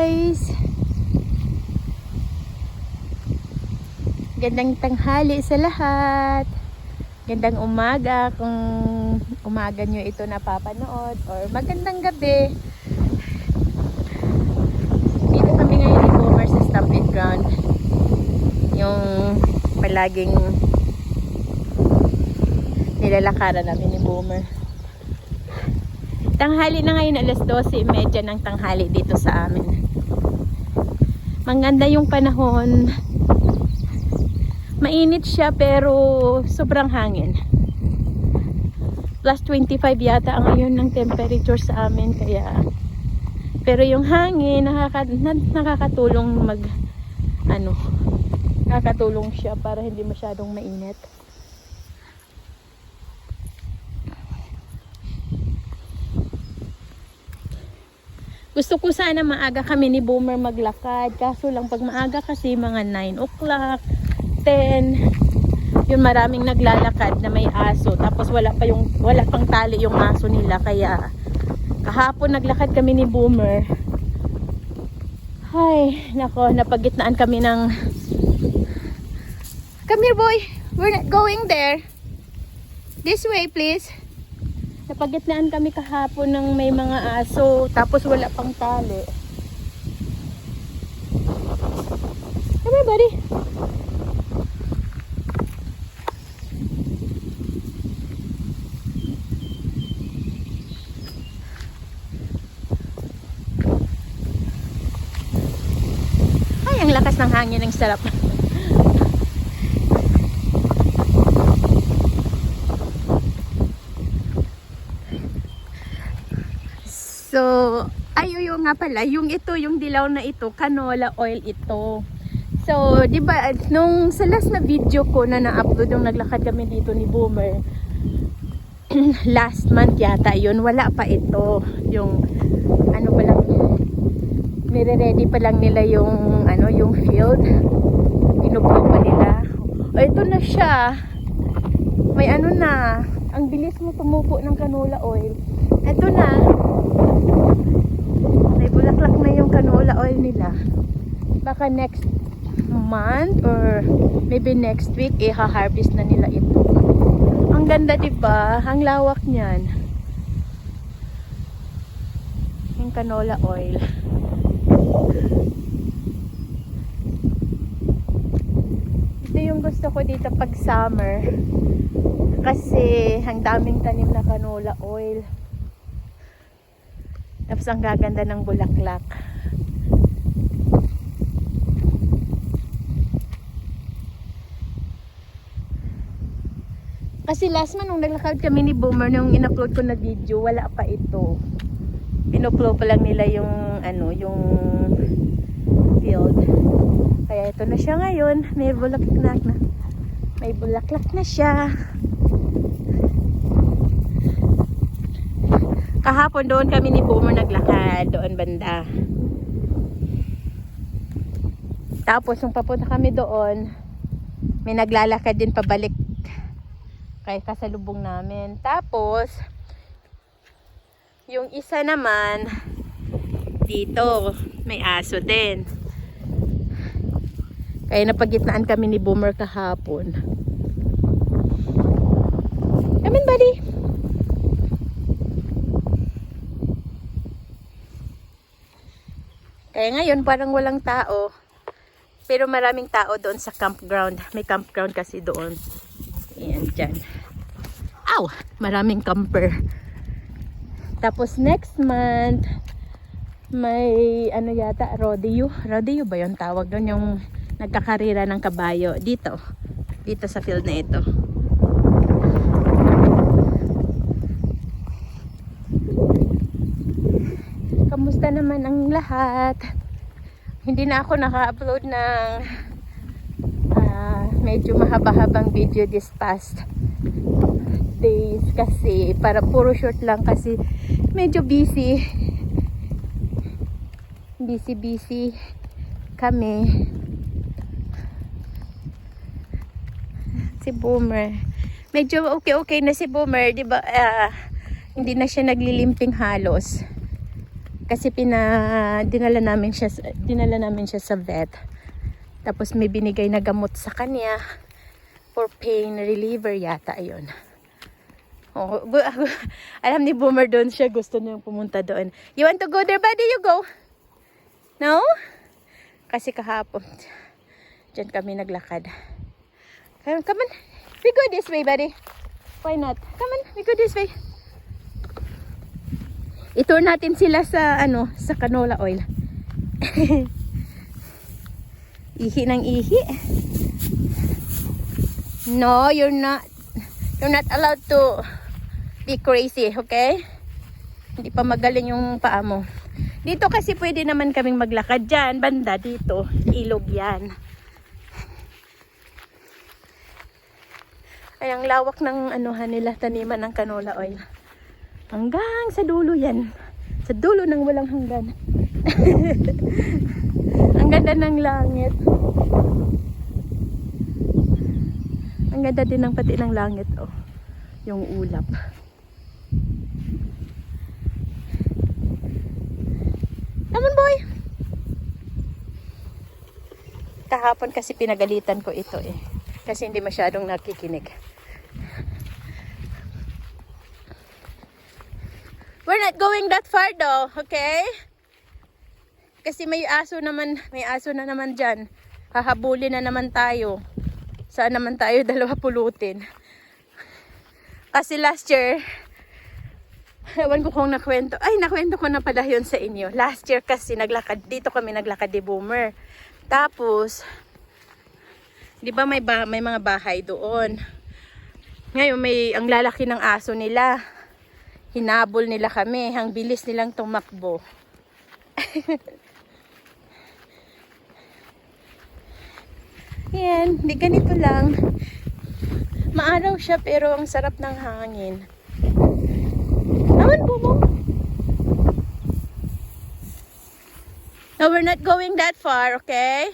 guys! Gandang tanghali sa lahat. Gandang umaga kung umaga nyo ito napapanood, or magandang gabi. Dito kami ngayon ni Boomer sa Stampede Ground. Yung palaging nilalakaran namin ni Boomer. Tanghali na ngayon, alas 12:30 ng tanghali dito sa amin. Maganda yung panahon. Mainit siya pero sobrang hangin. Plus 25 yata ngayon ng temperature sa amin, kaya pero yung hangin nakakatulong nakakatulong siya para hindi masyadong mainit. Gusto ko sana maaga kami ni Boomer maglakad, kaso lang pag maaga kasi mga 9 o'clock, 10, yun maraming naglalakad na may aso, tapos wala pang tali yung aso nila, kaya kahapon naglakad kami ni Boomer. Ay, nako, napagitnaan kami ng come here boy, we're not going there, this way please. Napagitnaan kami kahapon ng may mga aso, tapos wala pang tali. Come here, buddy. Ay, ang lakas ng hangin, ang sarap. So, yung nga pala, yung dilaw na ito, canola oil ito. So, di ba nung sa last na video ko na na-upload, yung naglakad kami dito ni Boomer, last month yata yun, wala pa ito. Yung ano pa lang, nire-ready pa lang nila yung yung field. Inuplo pa nila. O, ito na siya. May na, ang bilis mo tumupo ng canola oil. Ito na. May bulaklak na yung canola oil nila. Baka next month or maybe next week i-harvest na nila ito. Ang ganda, diba? Ang lawak niyan. Yung canola oil. Ito yung gusto ko dito pag summer. Kasi ang daming tanim na canola oil. Tapos ang gaganda ng bulaklak. Kasi last month nung naglakad kami ni Boomer, nung in-upload ko na video, wala pa ito. In-upload pa lang nila yung yung field. Kaya ito na siya ngayon. May bulaklak na. May bulaklak na siya. Kahapon doon kami ni Boomer naglakad, doon banda. Tapos nung papunta kami doon, may naglalakad din pabalik kay kasalubong namin. Tapos yung isa naman dito, may aso din. Kaya napagitnaan kami ni Boomer kahapon. Come in, buddy. Kaya ngayon parang walang tao, pero maraming tao doon sa campground. May campground kasi doon. Ayan, dyan. Ow! Maraming camper. Tapos next month, may yata, rodeo. Rodeo ba yung tawag doon? Yung nagkakarira ng kabayo. Dito sa field na ito. Kamusta naman ang lahat? Hindi na ako naka-upload ng medyo mahaba-habang video this past days kasi para puro short lang kasi medyo busy kami. Si Boomer medyo okay na si Boomer, di ba? Hindi na siya naglilimping halos. Kasi dinala namin siya sa vet. Tapos may binigay na gamot sa kanya for pain reliever yata, ayun. Oh, alam ni Boomer doon siya, gusto niyang pumunta doon. You want to go there, buddy? You go. No? Kasi kahapon, dyan kami naglakad. Come on. We go this way, buddy. Why not? Come on, we go this way. I-tour natin sila sa sa canola oil. Ihi ng ihi. No, you're not allowed to be crazy, okay? Hindi pa magaling yung paa mo. Dito kasi pwede naman kaming maglakad dyan, banda dito. Ilog yan. Ay, ang lawak ng nila, taniman ng canola oil. Hanggang sa dulo yan. Sa dulo ng walang hanggan. Ang ganda ng langit. Ang ganda din ng pati ng langit, oh. Yung ulap. Come on, boy. Kahapon kasi pinagalitan ko ito eh. Kasi hindi masyadong nakikinig. We're not going that far though, okay? Kasi may aso na naman dyan. Hahabulin na naman tayo. Saan naman tayo dalawa pulutin? Kasi last year, ewan ko kung nakwento. Ay, nakwento ko na pala yun sa inyo. Last year kasi dito kami naglakad di Boomer. Tapos, di ba may mga bahay doon. Ngayon, ang lalaki ng aso nila. Hinabol nila kami. Ang bilis nilang tumakbo. Yan, di ganito lang. Maaraw siya pero ang sarap ng hangin. Naman Bobo. No, we're not going that far, okay?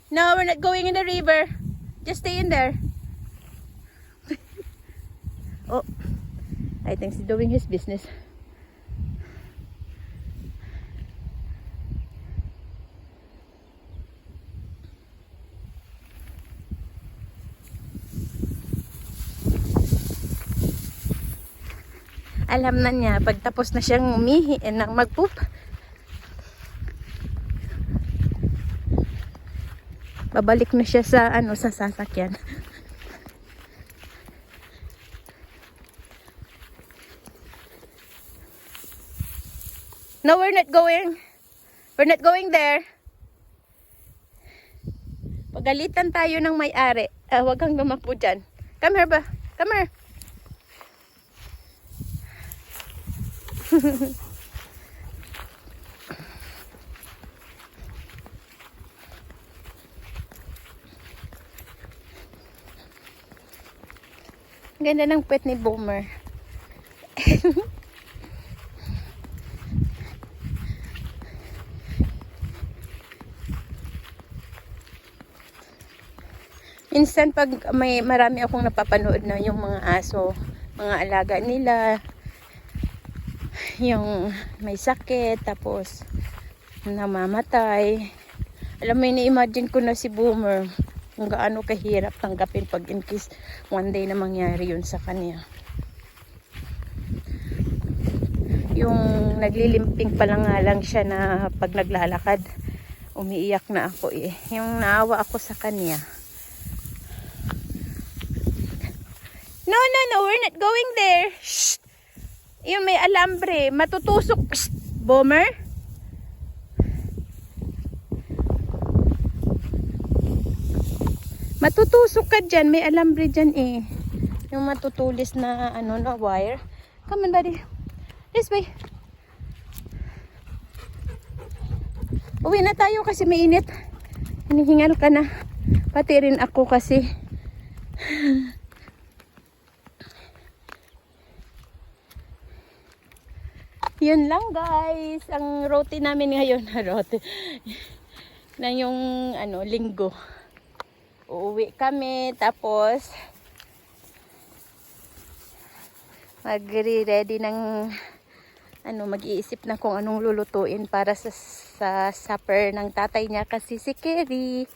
No, we're not going in the river. Just stay in there. Oh, I think he's doing his business. Alam na niya, pag tapos na siyang umihi nang mag-poop, babalik na siya sa sa sasakyan. No, we're not going. We're not going there. Pagalitan tayo ng may-ari. Wag kang lumakbo dyan. Come here ba? Come here. Ganda ng pet ni Boomer. Minsan pag marami akong napapanood na yung mga aso, mga alaga nila, yung may sakit, tapos namamatay. Alam mo, ini-imagine ko na si Boomer kung gaano kahirap tanggapin pag in case one day na mangyari yun sa kanya. Yung naglilimping pa lang siya na pag naglalakad, umiiyak na ako eh. Yung naawa ako sa kanya. No, we're not going there. Shh. Yung may alambre, matutusok. Shh, Boomer. Matutusok ka dyan, may alambre dyan eh. Yung matutulis na na wire. Come on, buddy. This way. Uwi na tayo kasi mainit. Hinihingal ka na. Pati rin ako kasi. Yun lang guys, ang routine namin ngayon na yung linggo. Uuwi kami, tapos magre-ready ng mag-iisip na kung anong lulutuin para sa supper ng tatay niya kasi si Kerry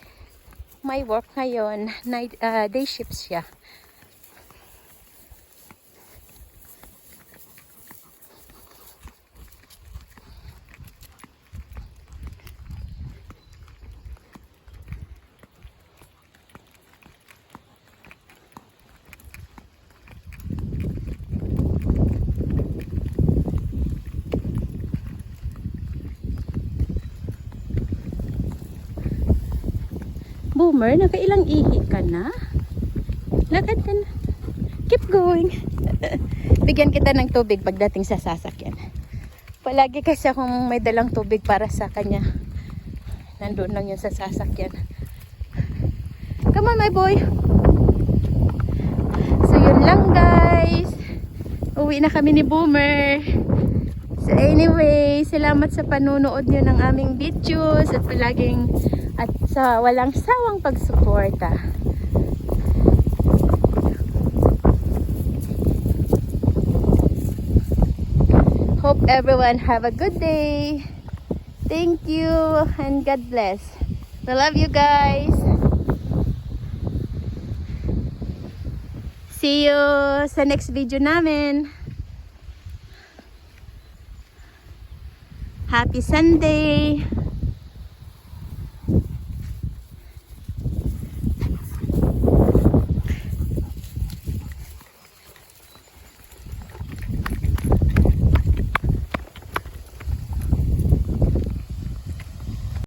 may work ngayon, day shift siya. Boomer, nakailang ihi ka na? Lakad ka na. Keep going. Bigyan kita ng tubig pagdating sa sasakyan. Palagi kasi akong may dalang tubig para sa kanya. Nandun lang yun sa sasakyan. Come on, my boy. So, yun lang, guys. Uwi na kami ni Boomer. So, anyway, salamat sa panunood nyo ng aming videos at palaging at sa walang sawang pagsuporta. Hope everyone have a good day. Thank you and God bless. We love you guys. See you sa next video namin. Happy Sunday.